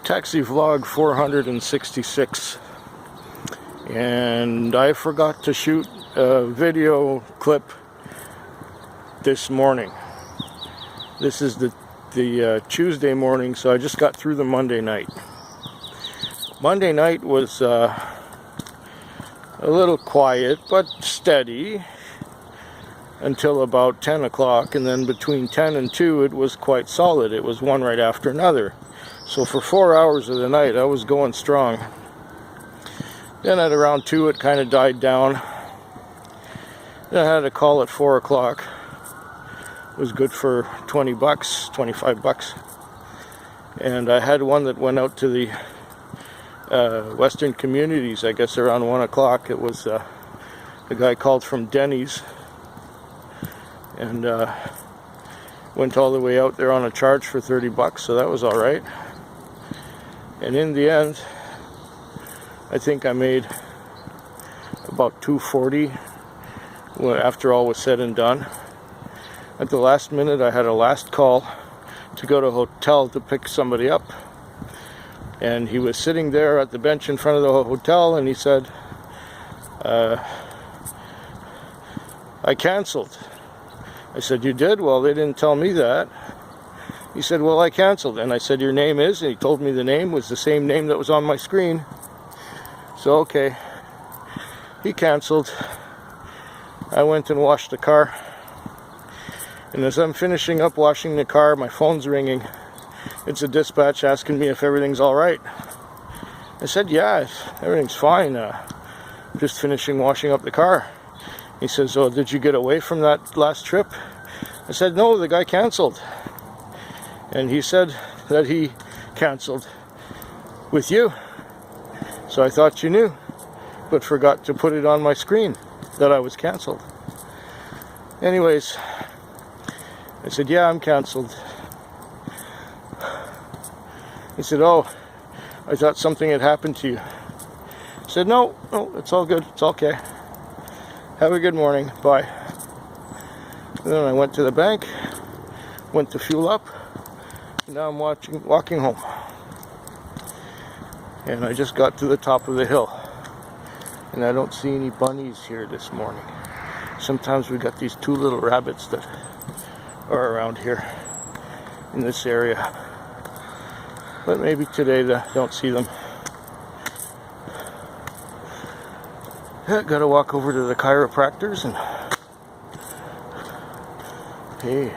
Taxi vlog 466, and I forgot to shoot a video clip this morning. This is the Tuesday morning, so I just got through the Monday night. Monday night was a little quiet but steady until about 10 o'clock, and then between 10 and 2 it was quite solid. It was one right after another. So for 4 hours of the night I was going strong. Then at around 2 it kind of died down. Then I had a call at 4 o'clock. It was good for 20 bucks, 25 bucks. And I had one that went out to the Western Communities, I guess around 1 o'clock. It was a guy called from Denny's, and went all the way out there on a charge for 30 bucks, so that was all right. And in the end, I think I made about $2.40 after all was said and done. At the last minute, I had a last call to go to a hotel to pick somebody up. And he was sitting there at the bench in front of the hotel, and he said, I canceled. I said, you did? Well, they didn't tell me that. He said, well, I canceled. And I said, your name is? And he told me the name was the same name that was on my screen. So, okay. He canceled. I went and washed the car. And as I'm finishing up washing the car, my phone's ringing. It's a dispatch asking me if everything's all right. I said, yeah, everything's fine. Just finishing washing up the car. He says, oh, did you get away from that last trip? I said, no, the guy canceled. And he said that he canceled with you. So I thought you knew, but forgot to put it on my screen that I was canceled. Anyways, I said, yeah, I'm canceled. He said, oh, I thought something had happened to you. I said, no, it's all good. It's okay. Have a good morning. Bye. And then I went to the bank, went to fuel up. Now I'm walking home. And I just got to the top of the hill. And I don't see any bunnies here this morning. Sometimes we got these two little rabbits that are around here in this area. But maybe today I don't see them. Yeah, gotta walk over to the chiropractors and hey,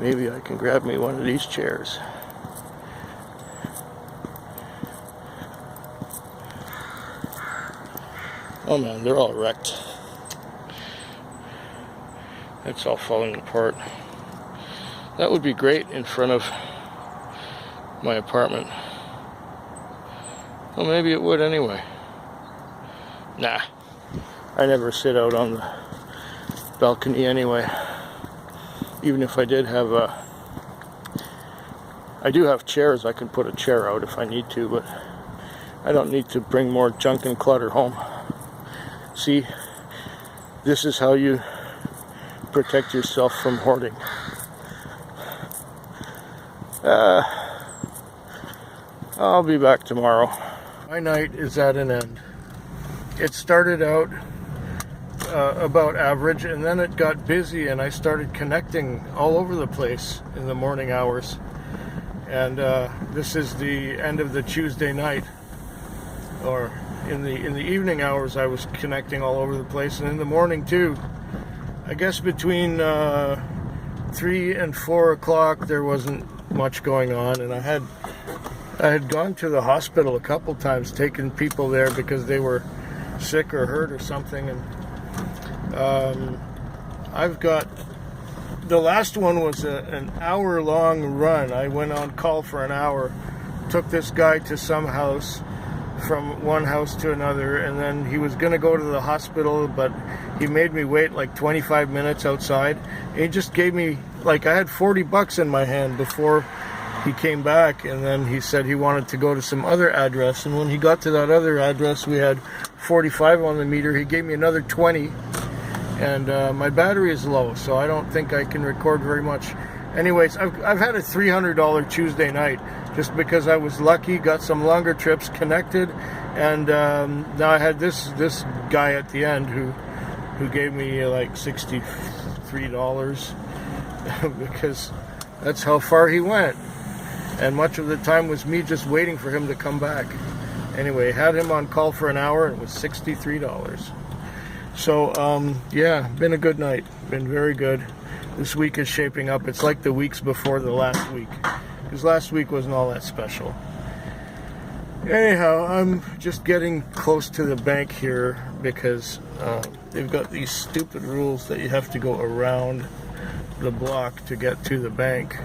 maybe I can grab me one of these chairs. Oh man, they're all wrecked. It's all falling apart. That would be great in front of my apartment. Well, maybe it would anyway. Nah, I never sit out on the balcony anyway. Even if I did have I do have chairs. I can put a chair out if I need to, but I don't need to bring more junk and clutter home. See, this is how you protect yourself from hoarding. I'll be back tomorrow. My night is at an end. It started out about average, and then it got busy, and I started connecting all over the place in the morning hours. And this is the end of the Tuesday night, or in the evening hours I was connecting all over the place, and in the morning too. I guess between 3 and 4 o'clock there wasn't much going on, and I had gone to the hospital a couple times, taking people there because they were sick or hurt or something. And I've got, the last one was an hour-long run. I went on call for an hour, took this guy to some house, from one house to another, and then he was going to go to the hospital, but he made me wait like 25 minutes outside. He just gave me, like, I had 40 bucks in my hand before he came back, and then he said he wanted to go to some other address, and when he got to that other address we had 45 on the meter. He gave me another 20, and my battery is low, so I don't think I can record very much. Anyways, I've had a $300 Tuesday night just because I was lucky, got some longer trips connected, and now I had this guy at the end who gave me like $63 because that's how far he went, and much of the time was me just waiting for him to come back. Anyway, had him on call for an hour and it was $63. So yeah, been a good night, been very good. This week is shaping up. It's like the weeks before the last week, because last week wasn't all that special. Anyhow, I'm just getting close to the bank here because they've got these stupid rules that you have to go around the block to get to the bank,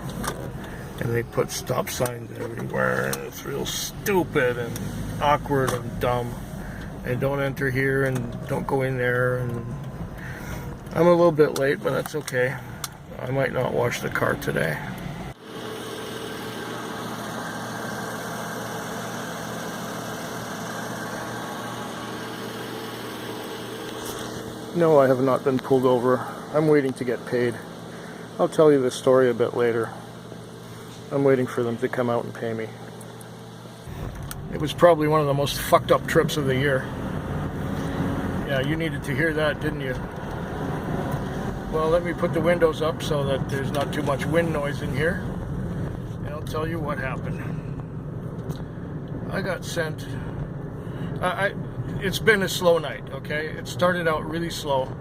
and they put stop signs everywhere, and it's real stupid and awkward and dumb. And don't enter here and don't go in there, and I'm a little bit late, but that's okay. I might not wash the car today. No, I have not been pulled over. I'm waiting to get paid. I'll tell you the story a bit later. I'm waiting for them to come out and pay me. It was probably one of the most fucked up trips of the year. Yeah, you needed to hear that, didn't you? Well, let me put the windows up so that there's not too much wind noise in here, and I'll tell you what happened. I got sent... it's been a slow night, okay? It started out really slow.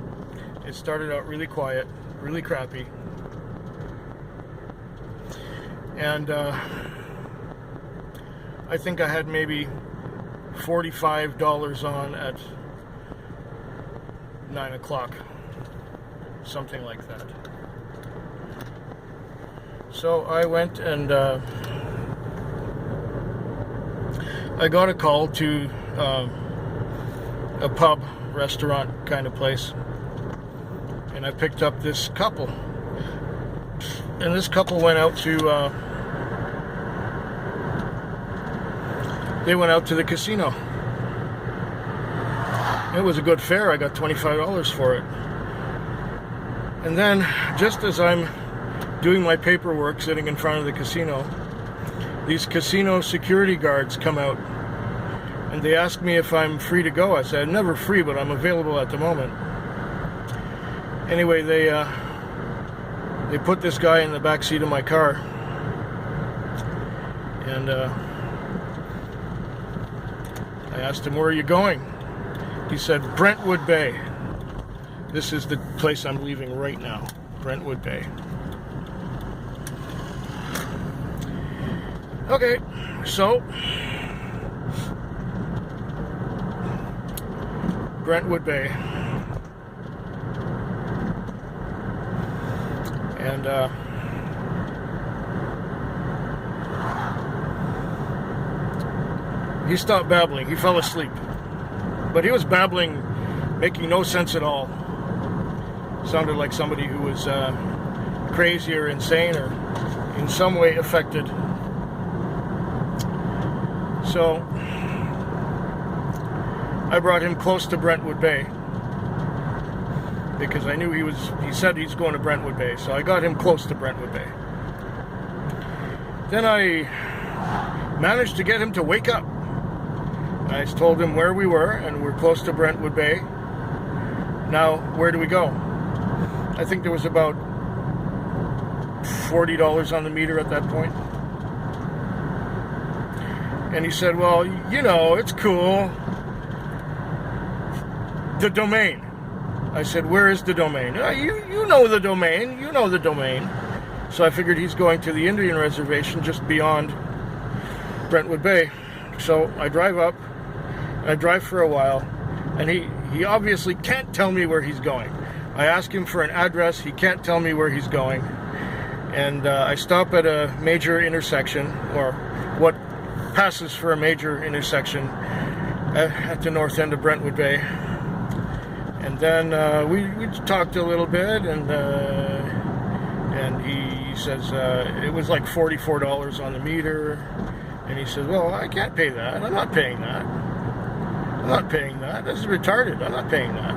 It started out really quiet, really crappy. And I think I had maybe $45 on at 9 o'clock. Something like that. So I went and I got a call to a pub, restaurant kind of place, and I picked up this couple, and this couple went out to they went out to the casino. It was a good fare. I got $25 for it. And then, just as I'm doing my paperwork sitting in front of the casino, these casino security guards come out and they ask me if I'm free to go. I said, I'm never free, but I'm available at the moment. Anyway, they put this guy in the back seat of my car, and I asked him, where are you going? He said, Brentwood Bay. This is the place I'm leaving right now, Brentwood Bay. Okay, so Brentwood Bay. And he stopped babbling. He fell asleep. But he was babbling, making no sense at all. Sounded like somebody who was crazy or insane or in some way affected. So I brought him close to Brentwood Bay because I knew he said he's going to Brentwood Bay, so I got him close to Brentwood Bay. Then I managed to get him to wake up. I told him where we were, and we're close to Brentwood Bay. Now, where do we go? I think there was about $40 on the meter at that point. And he said, well, you know, it's cool. The Domain. I said, where is the Domain? You know the Domain. You know the Domain. So I figured he's going to the Indian Reservation just beyond Brentwood Bay. So I drive up. I drive for a while. And he obviously can't tell me where he's going. I ask him for an address. He can't tell me where he's going. And I stop at a major intersection, or what passes for a major intersection at the north end of Brentwood Bay. And then we talked a little bit, and he says it was like $44 on the meter. And he says, well, I can't pay that. I'm not paying that. I'm not paying that. This is retarded. I'm not paying that.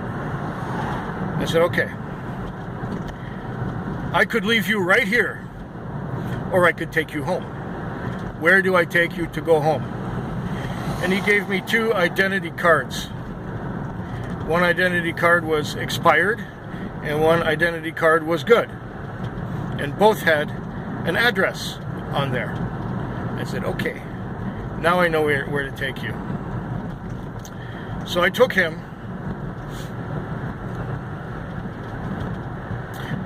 I said, okay. I could leave you right here or I could take you home. Where do I take you to go home? And he gave me 2 identity cards. One identity card was expired, and one identity card was good. And both had an address on there. I said, okay, now I know where to take you. So I took him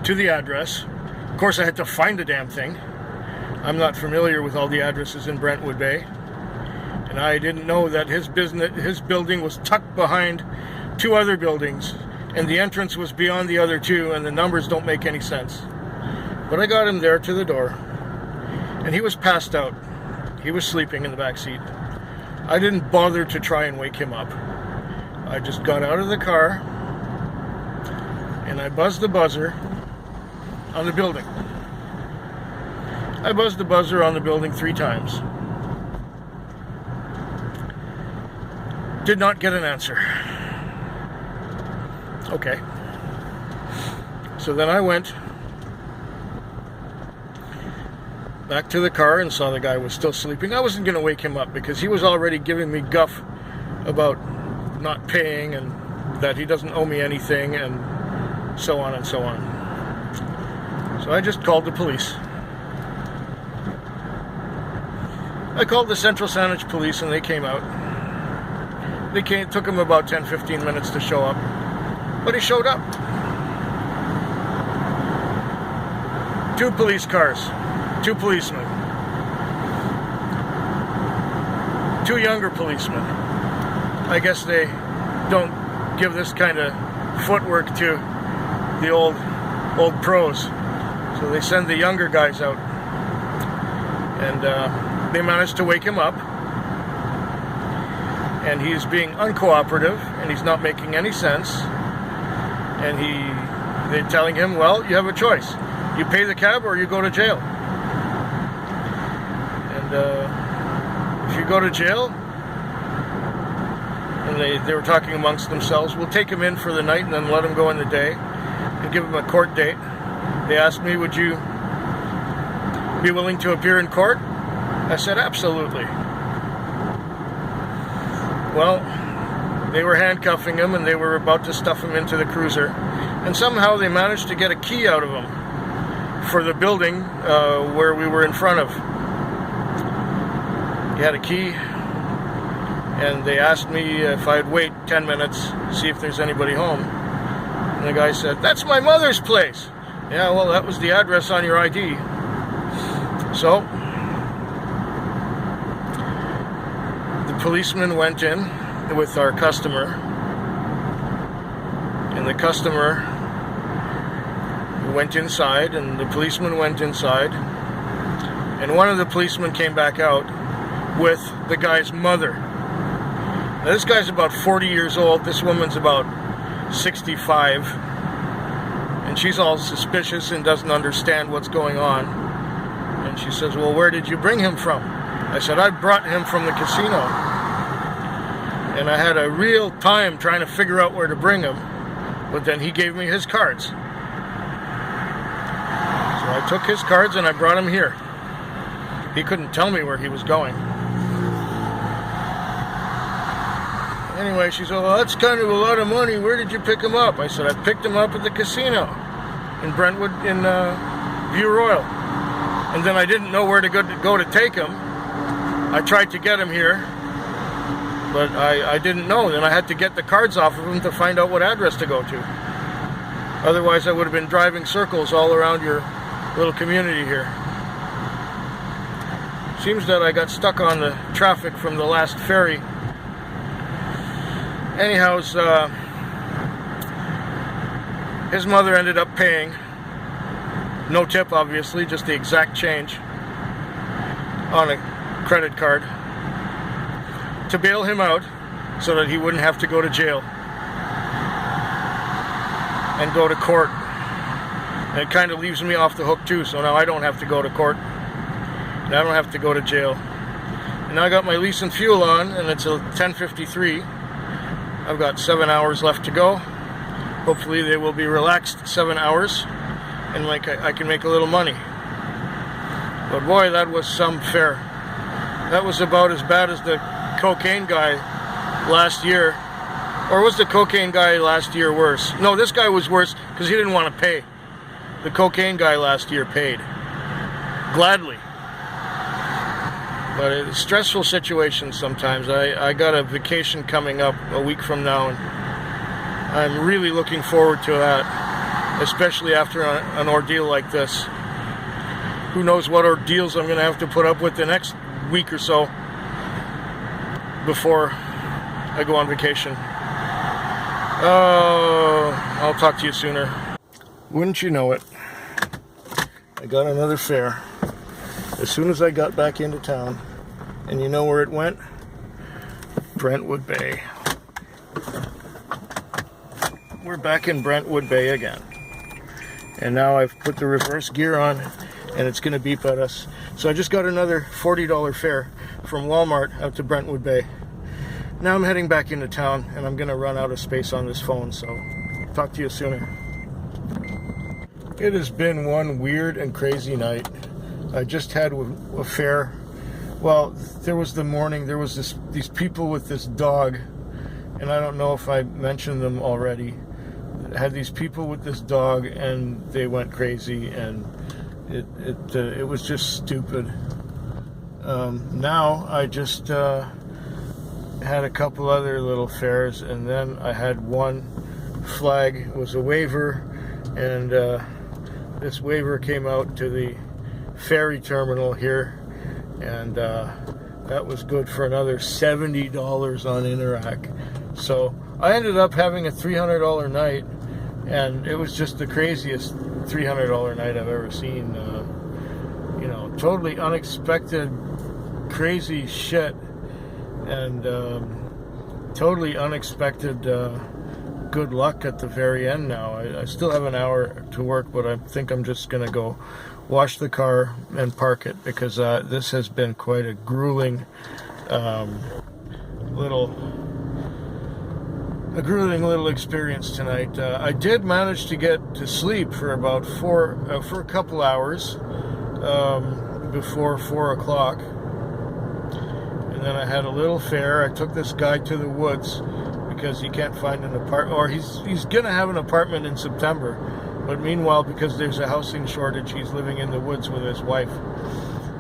to the address. Of course, I had to find the damn thing. I'm not familiar with all the addresses in Brentwood Bay. And I didn't know that his building was tucked behind 2 other buildings, and the entrance was beyond the other 2, and the numbers don't make any sense. But I got him there to the door, and he was passed out. He was sleeping in the back seat. I didn't bother to try and wake him up. I just got out of the car, and I buzzed the buzzer on the building. I buzzed the buzzer on the building 3 times. Did not get an answer. Okay. So then I went back to the car and saw the guy was still sleeping. I wasn't going to wake him up because he was already giving me guff about not paying and that he doesn't owe me anything and so on and so on. So I just called the police. I called the Central Saanich Police and they came out. It took him about 10-15 minutes to show up, but he showed up. 2 police cars, 2 policemen, 2 younger policemen. I guess they don't give this kind of footwork to the old pros, so they send the younger guys out, and they managed to wake him up. And he's being uncooperative, and he's not making any sense. And they're telling him, well, you have a choice. You pay the cab or you go to jail. And if you go to jail, and they were talking amongst themselves, we'll take him in for the night and then let him go in the day and give him a court date. They asked me, would you be willing to appear in court? I said, absolutely. Well, they were handcuffing him and they were about to stuff him into the cruiser. And somehow they managed to get a key out of him for the building where we were in front of. He had a key, and they asked me if I'd wait 10 minutes, see if there's anybody home. And the guy said, that's my mother's place. Yeah, well, that was the address on your ID. So policeman went in with our customer, and the customer went inside, and the policeman went inside, and one of the policemen came back out with the guy's mother. Now, this guy's about 40 years old, this woman's about 65, and she's all suspicious and doesn't understand what's going on. And she says, well, where did you bring him from? I said, I brought him from the casino. And I had a real time trying to figure out where to bring him, but then he gave me his cards. So I took his cards and I brought him here. He couldn't tell me where he was going. Anyway, she said, well, that's kind of a lot of money. Where did you pick him up? I said, I picked him up at the casino in Brentwood in View Royal. And then I didn't know where to go to take him. I tried to get him here, but I didn't know. Then I had to get the cards off of him to find out what address to go to. Otherwise, I would have been driving circles all around your little community here. Seems that I got stuck on the traffic from the last ferry. Anyhow, his mother ended up paying. No tip, obviously, just the exact change on a credit card to bail him out so that he wouldn't have to go to jail and go to court. And it kind of leaves me off the hook too, so now I don't have to go to court and I don't have to go to jail. And I got my lease and fuel on, and it's a 10:53. I've got 7 hours left to go. Hopefully they will be relaxed 7 hours, and I can make a little money. But boy, that was some fare. That was about as bad as the cocaine guy last year. Or was the cocaine guy last year worse? No, this guy was worse because he didn't want to pay. The cocaine guy last year paid. Gladly. But it's a stressful situation sometimes. I got a vacation coming up a week from now, and I'm really looking forward to that, especially after an ordeal like this. Who knows what ordeals I'm going to have to put up with the next week or so before I go on vacation. I'll talk to you sooner. Wouldn't you know it, I got another fare as soon as I got back into town, and you know where it went? Brentwood Bay. We're back in Brentwood Bay again, and now I've put the reverse gear on and it's gonna beep at us. So I just got another $40 fare from Walmart out to Brentwood Bay. Now I'm heading back into town, and I'm gonna run out of space on this phone, so talk to you sooner. It has been one weird and crazy night. I just had a fare. Well, there was the morning, there was these people with this dog, and I don't know if I mentioned them already. I had these people with this dog, and they went crazy, and it was just stupid. Now I just had a couple other little fares, and then I had one flag. It was a waiver, and this waiver came out to the ferry terminal here, and that was good for another $70 on Interac. So I ended up having a $300 night, and it was just the craziest $300 night I've ever seen. You know, totally unexpected, crazy shit, and totally unexpected good luck at the very end now. I still have an hour to work, but I think I'm just gonna go wash the car and park it, because this has been quite a grueling little experience tonight. I did manage to get to sleep for about for a couple hours before 4 o'clock, and then I had a little fare. I took this guy to the woods because he can't find an apartment, or he's gonna have an apartment in September, but meanwhile, because there's a housing shortage, he's living in the woods with his wife.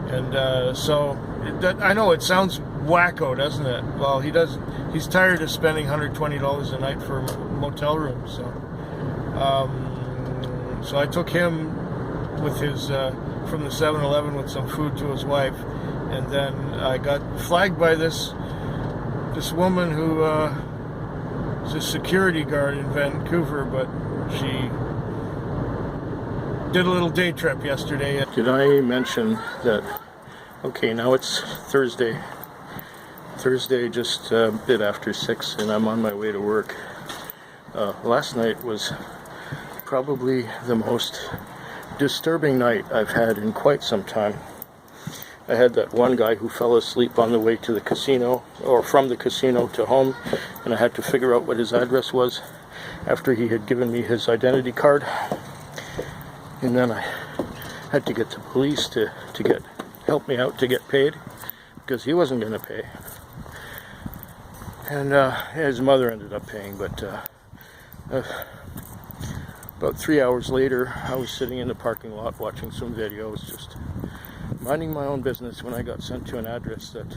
And so I know it sounds wacko, doesn't it? Well, he's tired of spending $120 a night for a motel room. So I took him with his from the 7-Eleven with some food to his wife, and then I got flagged by this woman who is a security guard in Vancouver, but she did a little day trip yesterday. Did I mention that? Okay, now it's Thursday. Just a bit after 6, and I'm on my way to work. Last night was probably the most disturbing night I've had in quite some time. I had that one guy who fell asleep on the way to the casino, or from the casino to home, and I had to figure out what his address was after he had given me his identity card. And then I had to get the police to help me out to get paid, because he wasn't going to pay. And his mother ended up paying, but about 3 hours later, I was sitting in the parking lot watching some videos, just minding my own business, when I got sent to an address that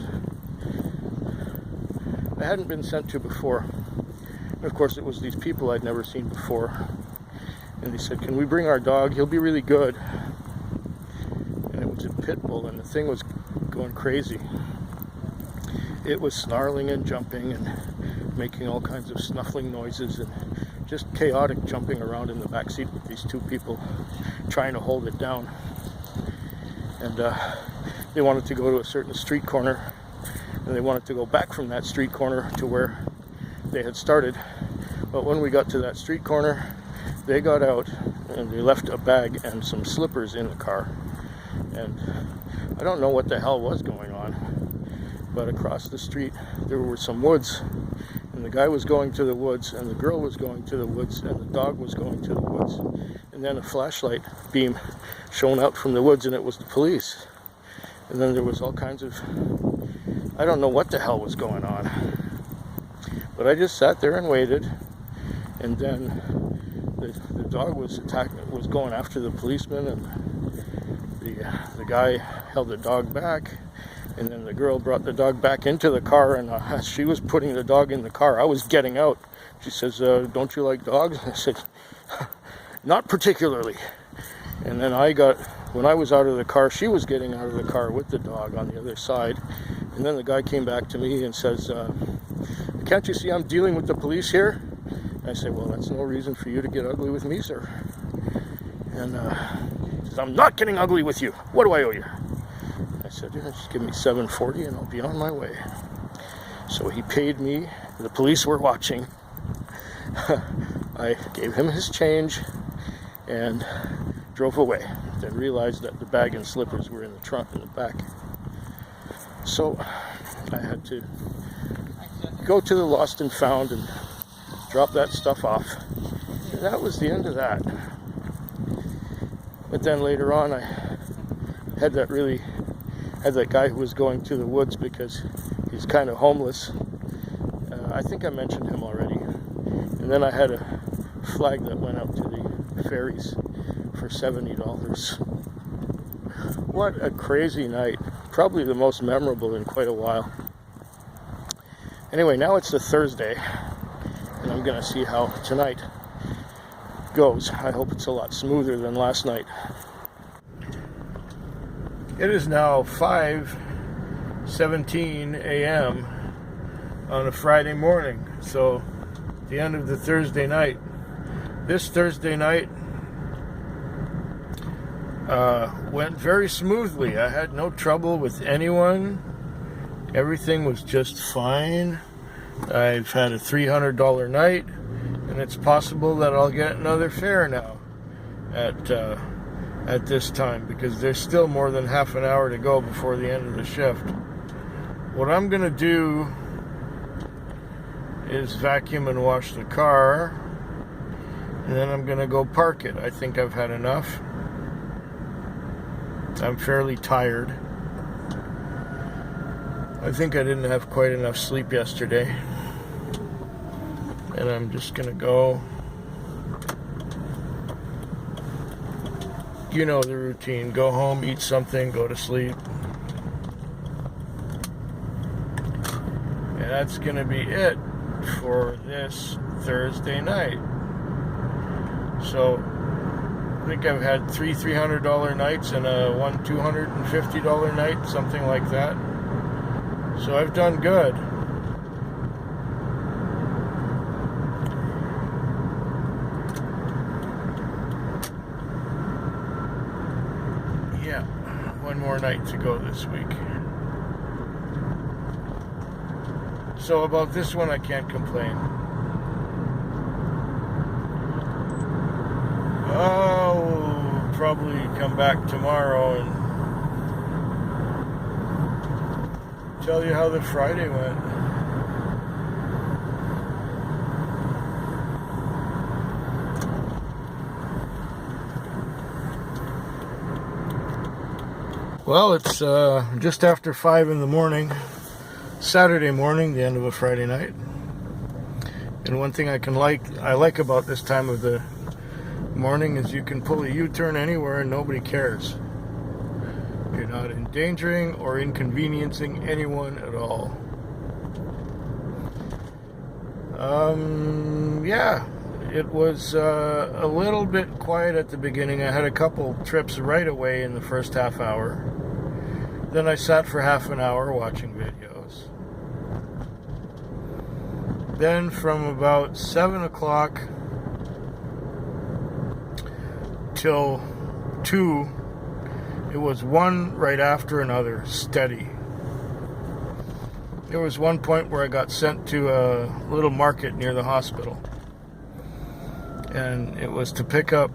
I hadn't been sent to before. And of course, it was these people I'd never seen before. And they said, "Can we bring our dog? He'll be really good." And it was a pit bull, and the thing was going crazy. It was snarling and jumping and making all kinds of snuffling noises, and just chaotic jumping around in the back seat with these two people trying to hold it down. And they wanted to go to a certain street corner, and they wanted to go back from that street corner to where they had started. But when we got to that street corner, they got out and they left a bag and some slippers in the car. And I don't know what the hell was going on, but across the street there were some woods, and the guy was going to the woods, and the girl was going to the woods, and the dog was going to the woods. And then a flashlight beam shone out from the woods, and it was the police. And then there was all kinds of, I don't know what the hell was going on. But I just sat there and waited. And then the dog was going after the policeman, and the guy held the dog back. And then the girl brought the dog back into the car, and as she was putting the dog in the car, I was getting out. She says, don't you like dogs? I said, not particularly. And then when I was out of the car, she was getting out of the car with the dog on the other side. And then the guy came back to me and says, can't you see I'm dealing with the police here? I said, well, that's no reason for you to get ugly with me, sir. And he says, I'm not getting ugly with you. What do I owe you? I said, yeah, just give me $7.40 and I'll be on my way. So he paid me. The police were watching. I gave him his change and drove away. Then realized that the bag and slippers were in the trunk in the back. So I had to go to the Lost and Found and drop that stuff off. And that was the end of that. But then later on, I had that guy who was going to the woods because he's kind of homeless. I think I mentioned him already. And then I had a flag that went out to the ferries for $70. What a crazy night. Probably the most memorable in quite a while. Anyway, now it's the Thursday, and I'm going to see how tonight goes. I hope it's a lot smoother than last night. It is now 5:17 a.m. on a Friday morning, so the end of the Thursday night. This Thursday night went very smoothly. I had no trouble with anyone. Everything was just fine. I've had a $300 night, and it's possible that I'll get another fare now at this time, because there's still more than half an hour to go before the end of the shift. What I'm going to do is vacuum and wash the car, and then I'm going to go park it. I think I've had enough. I'm fairly tired. I think I didn't have quite enough sleep yesterday. And I'm just going to go. You know the routine. Go home, eat something, go to sleep. And that's going to be it for this Thursday night. So I think I've had three $300 nights and one $250 night, something like that. So I've done good. Yeah, one more night to go this week. So about this one, I can't complain. I'll probably come back tomorrow and tell you how the Friday went. Well, it's just after 5 in the morning, Saturday morning, the end of a Friday night. And one thing I like about this time of the morning is you can pull a U-turn anywhere and nobody cares. You're not endangering or inconveniencing anyone at all. Yeah, it was a little bit quiet at the beginning. I had a couple trips right away in the first half hour. Then I sat for half an hour watching videos. Then from about 7 o'clock till 2, it was one right after another, steady. There was one point where I got sent to a little market near the hospital. And it was to pick up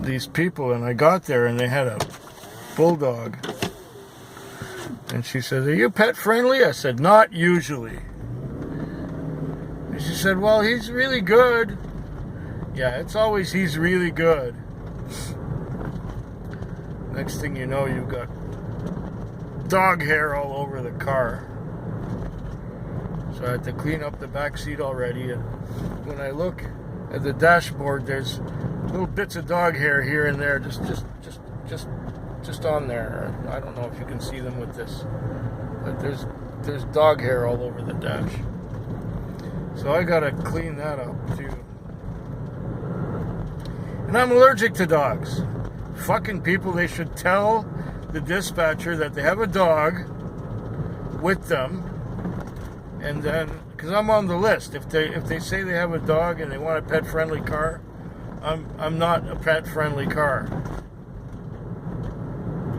these people, and I got there and they had a bulldog. And she said, "Are you pet friendly?" I said, "Not usually." And she said, "Well, he's really good." Yeah, it's always he's really good. Next thing you know, you've got dog hair all over the car. So I had to clean up the back seat already, and when I look at the dashboard, there's little bits of dog hair here and there, just on there. I don't know if you can see them with this, but there's dog hair all over the dash. So I gotta clean that up too. And I'm allergic to dogs. Fucking people, they should tell the dispatcher that they have a dog with them, and then, because I'm on the list. If they say they have a dog and they want a pet-friendly car, I'm not a pet-friendly car.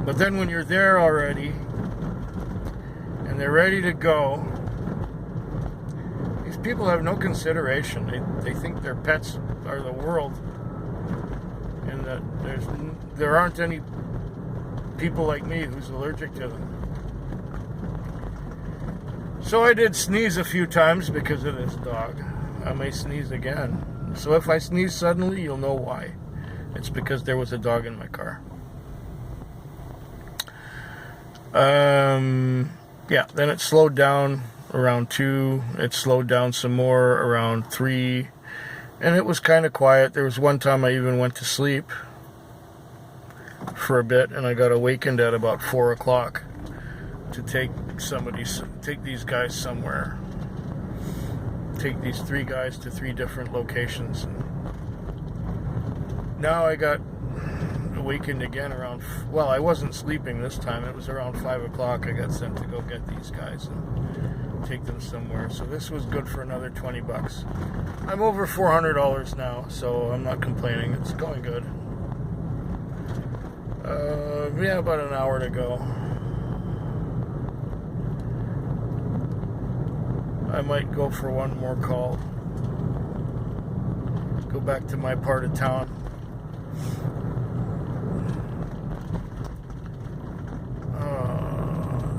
But then when you're there already and they're ready to go, these people have no consideration. They think their pets are the world, and that there aren't any people like me who's allergic to them. So I did sneeze a few times because of this dog. I may sneeze again. So if I sneeze suddenly, you'll know why. It's because there was a dog in my car. Yeah, then it slowed down around 2. It slowed down some more around 3. And it was kind of quiet. There was one time I even went to sleep for a bit, and I got awakened at about 4 o'clock to take these guys somewhere. Take these 3 guys to 3 different locations. And now I got awakened again around, well, I wasn't sleeping this time. It was around 5 o'clock. I got sent to go get these guys and take them somewhere. So this was good for another 20 bucks. I'm over $400 now, so I'm not complaining. It's going good. Yeah, about an hour to go. I might go for one more call. Go back to my part of town.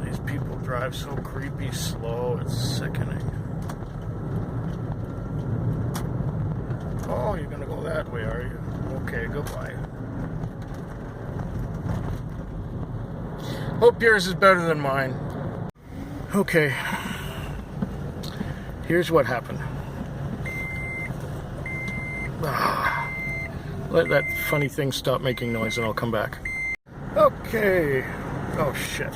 These people drive so creepy slow, it's sickening. Oh, you're gonna go that way, are you? Okay, goodbye. Hope yours is better than mine. Okay. Here's what happened. Let that funny thing stop making noise and I'll come back. Okay. Oh shit.